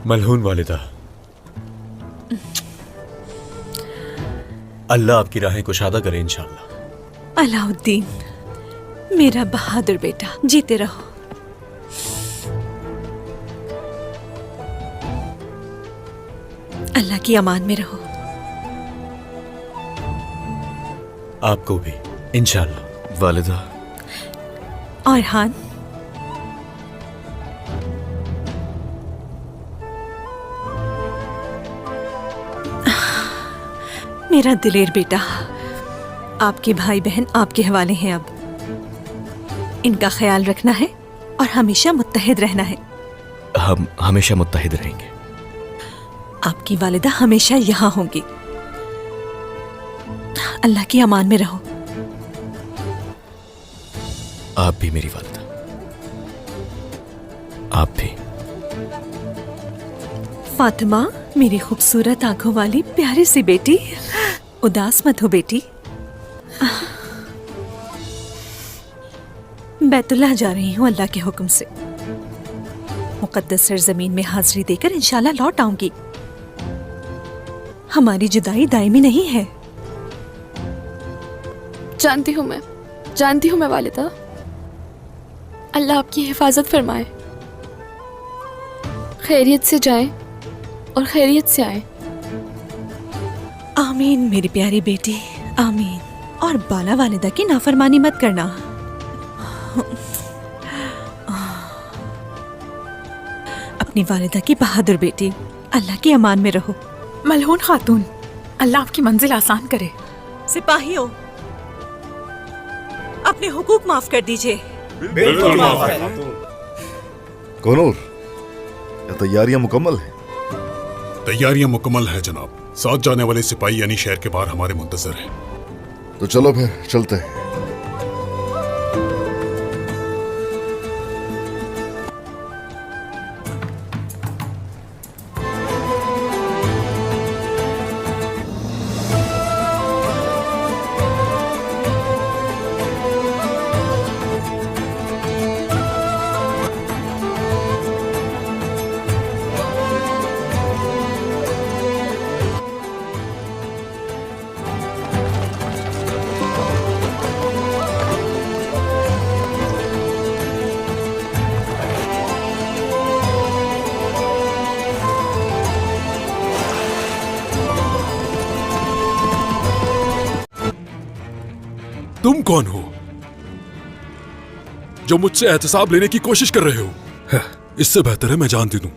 मलहून वालिदा, अल्लाह आपकी राहें कुशादा करे इंशाअल्लाह। अलाउद्दीन, मेरा बहादुर बेटा, जीते रहो। अल्लाह की अमान में रहो। आपको भी इंशाअल्लाह। वालिदा। और हान, मेरा दिलेर बेटा, आपके भाई बहन आपके हवाले हैं। अब इनका ख्याल रखना है और हमेशा मुत्तहिद रहना है। हम हमेशा मुत्तहिद रहेंगे। आपकी वालिदा हमेशा यहाँ होंगी। अल्लाह की अमान में रहो। आप भी मेरी वालिदा, आप भी। फातिमा, मेरी खूबसूरत आंखों वाली प्यारी सी बेटी, उदास मत हो बेटी। बैतुल्लाह जा रही हूँ अल्लाह के हुक्म से। मुकद्दस सरजमीन में हाजिरी देकर इंशाल्लाह लौट आऊंगी। हमारी जुदाई दायमी नहीं है। जानती हूँ मैं वालिदा। अल्लाह आपकी हिफाजत फरमाए। खैरियत से जाएं और खैरियत से आए। आमीन मेरी प्यारी बेटी, आमीन। और बाला वालिदा की नाफरमानी मत करना। अपनी वालिदा की बहादुर बेटी, अल्लाह की अमान में रहो। मलहून खातून, अल्लाह आपकी मंजिल आसान करे। सिपाहियों, अपने हुकूक माफ कर दीजिए। बिल्कुल माफ है। कोनूर, क्या तैयारियां मुकम्मल हैं? तैयारियां मुकम्मल है जनाब। साथ जाने वाले सिपाही यानी शहर के बाहर हमारे मुंतजर हैं। तो चलो फिर चलते हैं। तुम कौन हो जो मुझसे एहतसाब लेने की कोशिश कर रहे हो? इससे बेहतर है मैं जान दे दूं।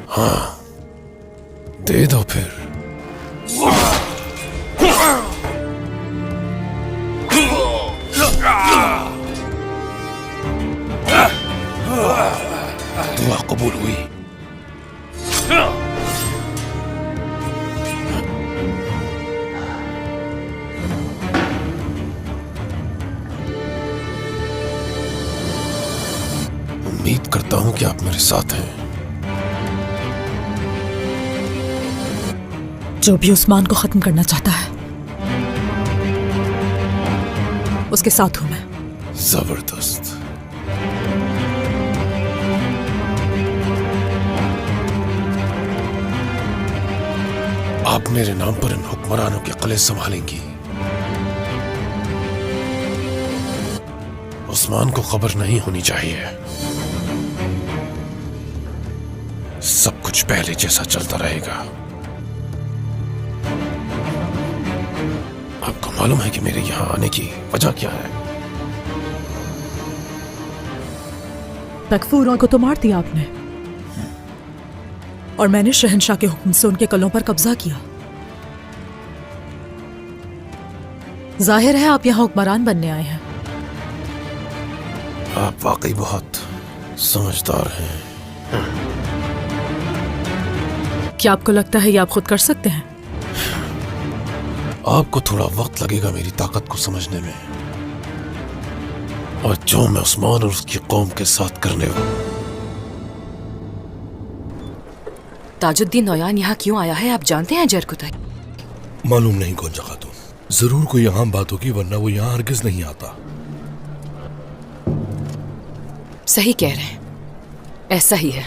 हाँ, दे दो फिर। दुआ कबूल हुई। उम्मीद करता हूं कि आप मेरे साथ हैं। जो भी उस्मान को खत्म करना चाहता है, उसके साथ हूं मैं। जबरदस्त। आप मेरे नाम पर इन हुक्मरानों के कले संभालेंगी। उस्मान को खबर नहीं होनी चाहिए। सब कुछ पहले जैसा चलता रहेगा। आपको मालूम है कि मेरे यहां आने की वजह क्या है? तकफूरों को तो मार दिया आपने, और मैंने शहंशाह के हुक्म से उनके कलों पर कब्जा किया। जाहिर है आप यहां हुक्मरान बनने आए हैं। आप वाकई बहुत समझदार हैं। क्या आपको लगता है ये आप खुद कर सकते हैं? आपको थोड़ा वक्त लगेगा मेरी ताकत को समझने में, और जो मैं उस्मान और उसकी कौम के साथ करने वाला। ताजुद्दीन नौयान यहाँ क्यों आया है आप जानते हैं जरकुतई? मालूम नहीं गोंजा खातून, जरूर कोई अहम बात होगी, वरना वो यहाँ हरगिज नहीं आता। सही कह रहे हैं, ऐसा ही है।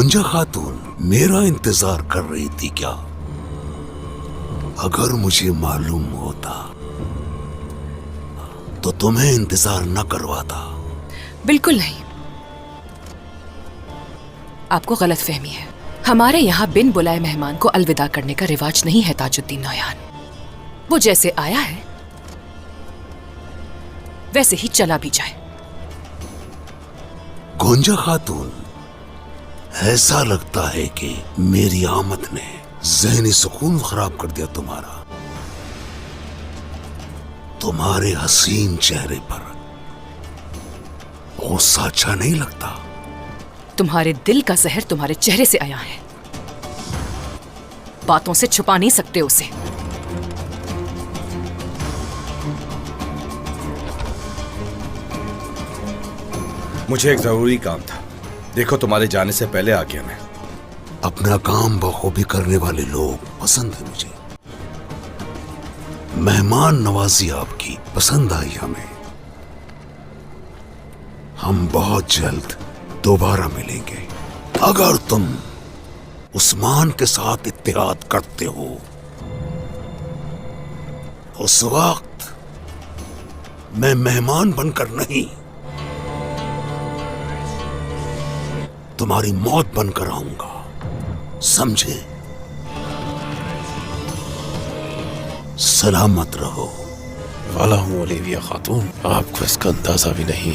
गोंजा खातून मेरा इंतजार कर रही थी क्या? अगर मुझे मालूम होता तो तुम्हें इंतजार न करवाता। बिल्कुल नहीं, आपको गलत फहमी है। हमारे यहाँ बिन बुलाए मेहमान को अलविदा करने का रिवाज नहीं है ताजुद्दीन नौयान। वो जैसे आया है वैसे ही चला भी जाए। गोंजा खातून, ऐसा लगता है कि मेरी आमद ने ज़हनी सुकून खराब कर दिया तुम्हारा। तुम्हारे हसीन चेहरे पर गुस्सा अच्छा नहीं लगता। तुम्हारे दिल का जहर तुम्हारे चेहरे से आया है, बातों से छुपा नहीं सकते उसे। मुझे एक जरूरी काम था, देखो तुम्हारे जाने से पहले आ गया मैं। अपना काम बखूबी करने वाले लोग पसंद है मुझे। मेहमान नवाजी आपकी पसंद आई हमें। हम बहुत जल्द दोबारा मिलेंगे। अगर तुम उस्मान के साथ इत्तेहाद करते हो, उस वक्त मैं मेहमान बनकर नहीं, तुम्हारी मौत बनकर आऊंगा, समझे? सलामत रहो। वाला हूं ओलिविया खातून, आपको इसका अंदाजा भी नहीं।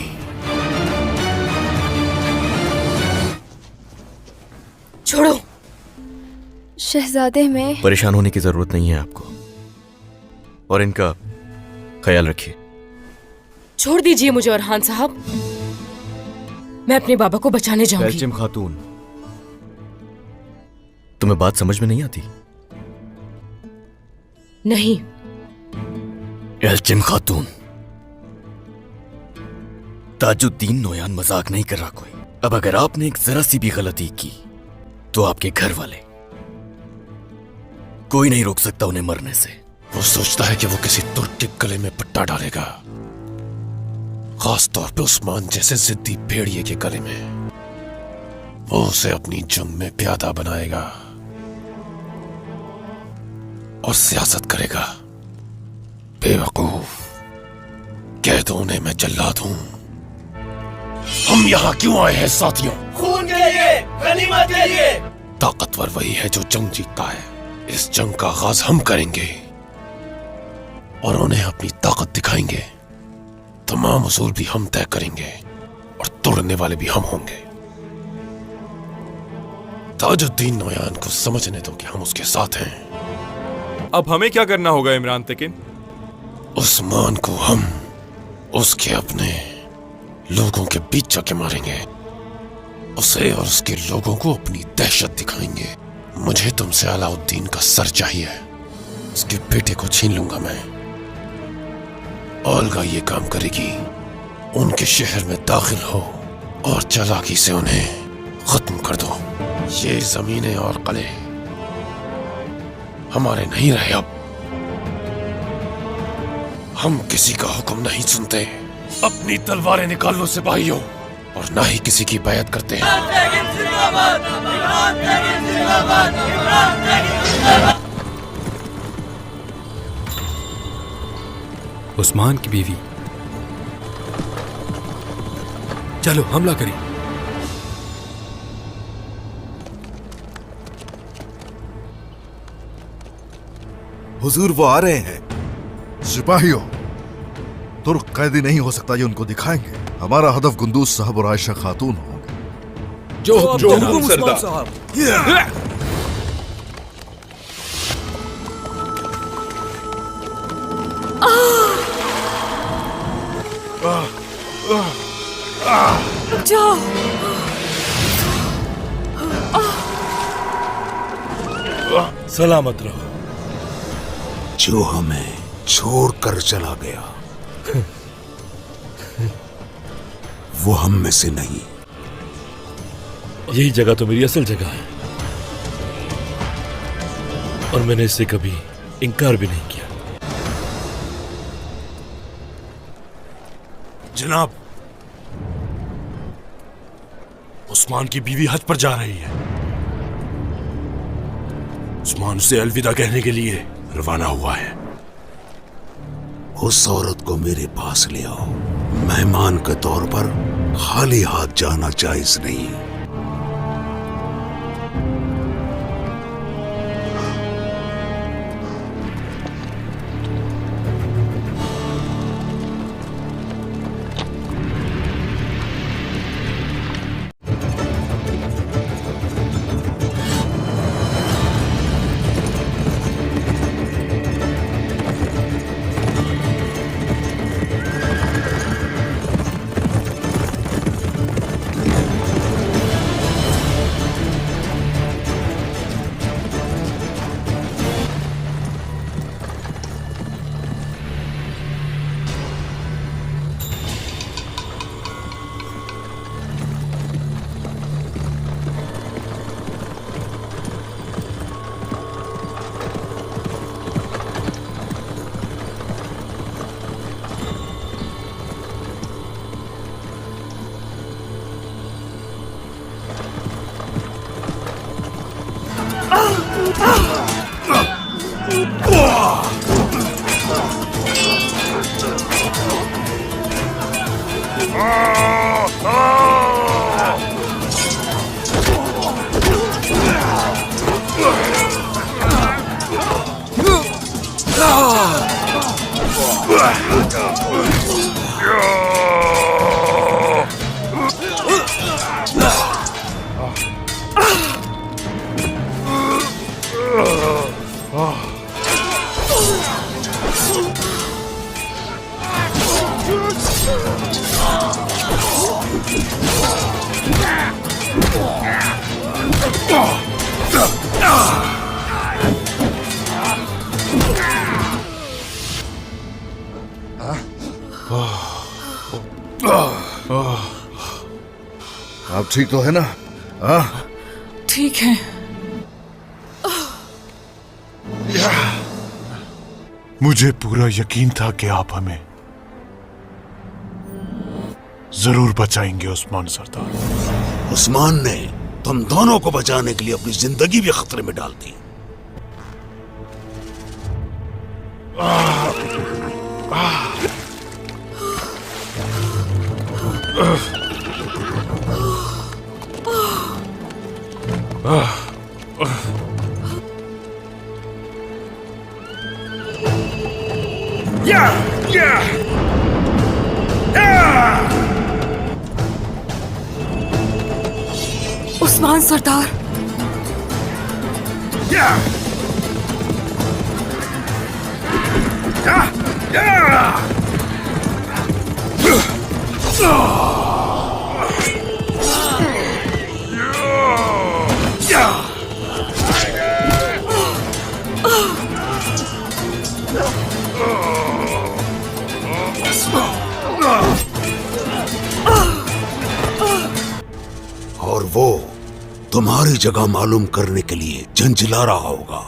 छोड़ो। शहजादे में परेशान होने की जरूरत नहीं है आपको, और इनका ख्याल रखिए। छोड़ दीजिए मुझे अरहान साहब, मैं अपने बाबा को बचाने जाऊंगी। एल्चिम खातून, तुम्हें बात समझ में नहीं आती? नहीं। एल्चिम खातून, ताजुद्दीन नौयान मजाक नहीं कर रहा कोई। अब अगर आपने एक जरा सी भी गलती की तो आपके घर वाले, कोई नहीं रोक सकता उन्हें मरने से। वो सोचता है कि वो किसी तुर्क के गले में पट्टा डालेगा, खास तौर पे उस्मान जैसे जिद्दी भेड़िए के गले में। वो उसे अपनी जंग में प्यादा बनाएगा और सियासत करेगा। बेवकूफ, कह दो उन्हें मैं जल्लाद हूं। हम यहाँ क्यों आए हैं साथियों? खून के लिए, गनीमत के लिए। ताकतवर वही है जो जंग जीतता है। इस जंग का आगाज हम करेंगे और उन्हें अपनी ताकत दिखाएंगे। तमाम उसूल भी हम तय करेंगे और तोड़ने वाले भी हम होंगे। ताजुद्दीन नौयान को समझने दो कि हम उसके साथ हैं। अब हमें क्या करना होगा इमरान तेकिन? उस्मान को हम उसके अपने लोगों के बीच जाके मारेंगे। उसे और उसके लोगों को अपनी दहशत दिखाएंगे। मुझे तुमसे अलाउद्दीन का सर चाहिए, उसके बेटे को छीन लूंगा मैं। ओल्गा ये काम करेगी, उनके शहर में दाखिल हो और चालाकी से उन्हें खत्म कर दो। ये जमीनें और किले हमारे नहीं रहे। अब हम किसी का हुक्म नहीं सुनते। अपनी तलवारें निकाल लो सिपाहियों, और ना ही किसी की बैत करते हैं। उस्मान की बीवी, चलो हमला करें। हुजूर वो आ रहे हैं। सिपाहियों, तुर्क कैदी नहीं हो सकता, ये उनको दिखाएंगे। हमारा हदफ गुंदूज साहब और आयशा खातून होंगे। जो हुक्म सरदार। जाओ। सलामत रहो। जो हमें छोड़कर चला गया वो हम में से नहीं। यही जगह तो मेरी असल जगह है, और मैंने इससे कभी इनकार भी नहीं किया। जनाब, उस्मान की बीवी हज पर जा रही है। उस्मान से अलविदा कहने के लिए रवाना हुआ है। उस औरत को मेरे पास ले आओ। मेहमान के तौर पर खाली हाथ जाना जायज नहीं। आप ठीक तो है ना? हाँ? ठीक है। मुझे पूरा यकीन था कि आप हमें जरूर बचाएंगे उस्मान सरदार। उस्मान ने तुम दोनों को बचाने के लिए अपनी जिंदगी भी खतरे में डाल दी। उस्मान सरदार, और वो तुम्हारी जगह मालूम करने के लिए झंझला रहा होगा।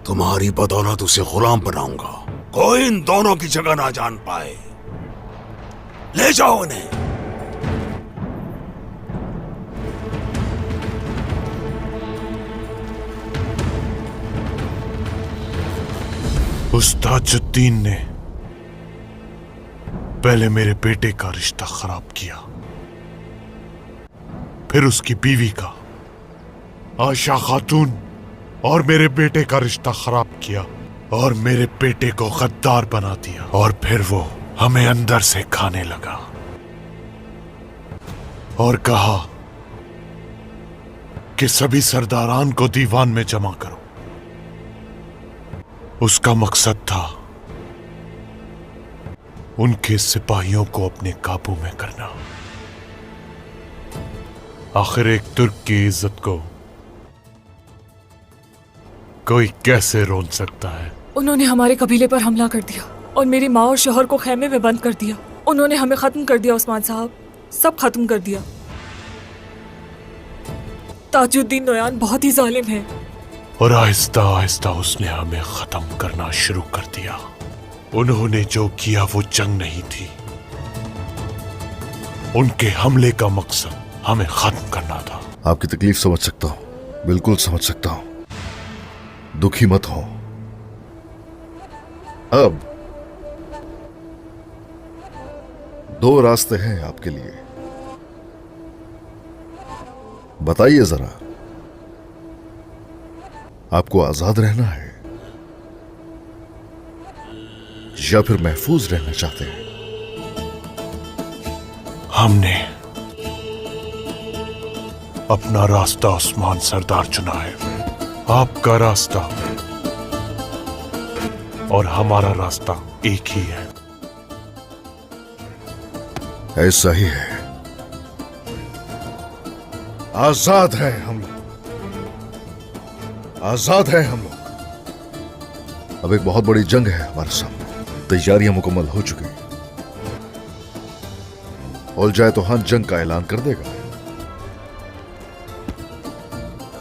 तुम्हारी बदौलत उसे गुलाम बनाऊंगा। कोई इन दोनों की जगह ना जान पाए। ले जाओ उन्हें। उस ताजुद्दीन ने पहले मेरे बेटे का रिश्ता खराब किया, फिर उसकी बीवी का आयशा खातून और मेरे बेटे का रिश्ता खराब किया और मेरे बेटे को गद्दार बना दिया, और फिर वो हमें अंदर से खाने लगा और कहा कि सभी सरदारान को दीवान में जमा करो। उसका मकसद था उनके सिपाहियों को अपने काबू में करना। आखिर एक तुर्क की इज्जत को कोई कैसे रोन सकता है? उन्होंने हमारे कबीले पर हमला कर दिया और मेरी माँ और शोहर को खेमे में बंद कर दिया। उन्होंने हमें खत्म कर दिया उस्मान साहब, सब खत्म कर दिया। ताजुद्दीन नोयान बहुत ही जालिम है। और आहिस्ता आहिस्ता उसने हमें खत्म करना शुरू कर दिया। उन्होंने जो किया वो जंग नहीं थी, उनके हमले का मकसद हमें खत्म करना था। आपकी तकलीफ समझ सकता हूं, बिल्कुल समझ सकता हूं। दुखी मत हो। अब 2 रास्ते हैं आपके लिए। बताइए जरा, आपको आजाद रहना है या फिर महफूज रहना चाहते हैं? हमने अपना रास्ता उस्मान सरदार चुना है। आपका रास्ता और हमारा रास्ता एक ही है। ऐसा ही है। आजाद हैं हम लोग, आजाद हैं हम लोग। अब एक बहुत बड़ी जंग है हमारे सामने। तैयारियां मुकम्मल हो चुकी। उलझाए तो हाँ जंग का ऐलान कर देगा।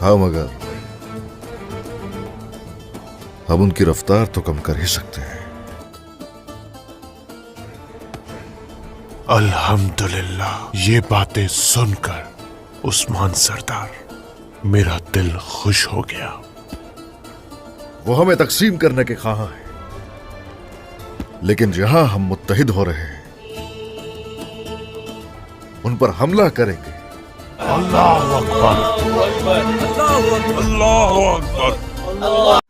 हाँ, मगर हम उनकी रफ्तार तो कम कर ही सकते हैं। अल्हम्दुलिल्लाह, ये बातें सुनकर उस्मान सरदार, मेरा दिल खुश हो गया। वो हमें तकसीम करने के ख्वाह हैं, लेकिन जहां हम मुत्तहिद हो रहे हैं उन पर हमला करेंगे। अल्लाह अकबर, अल्लाह अकबर, अल्लाह अकबर।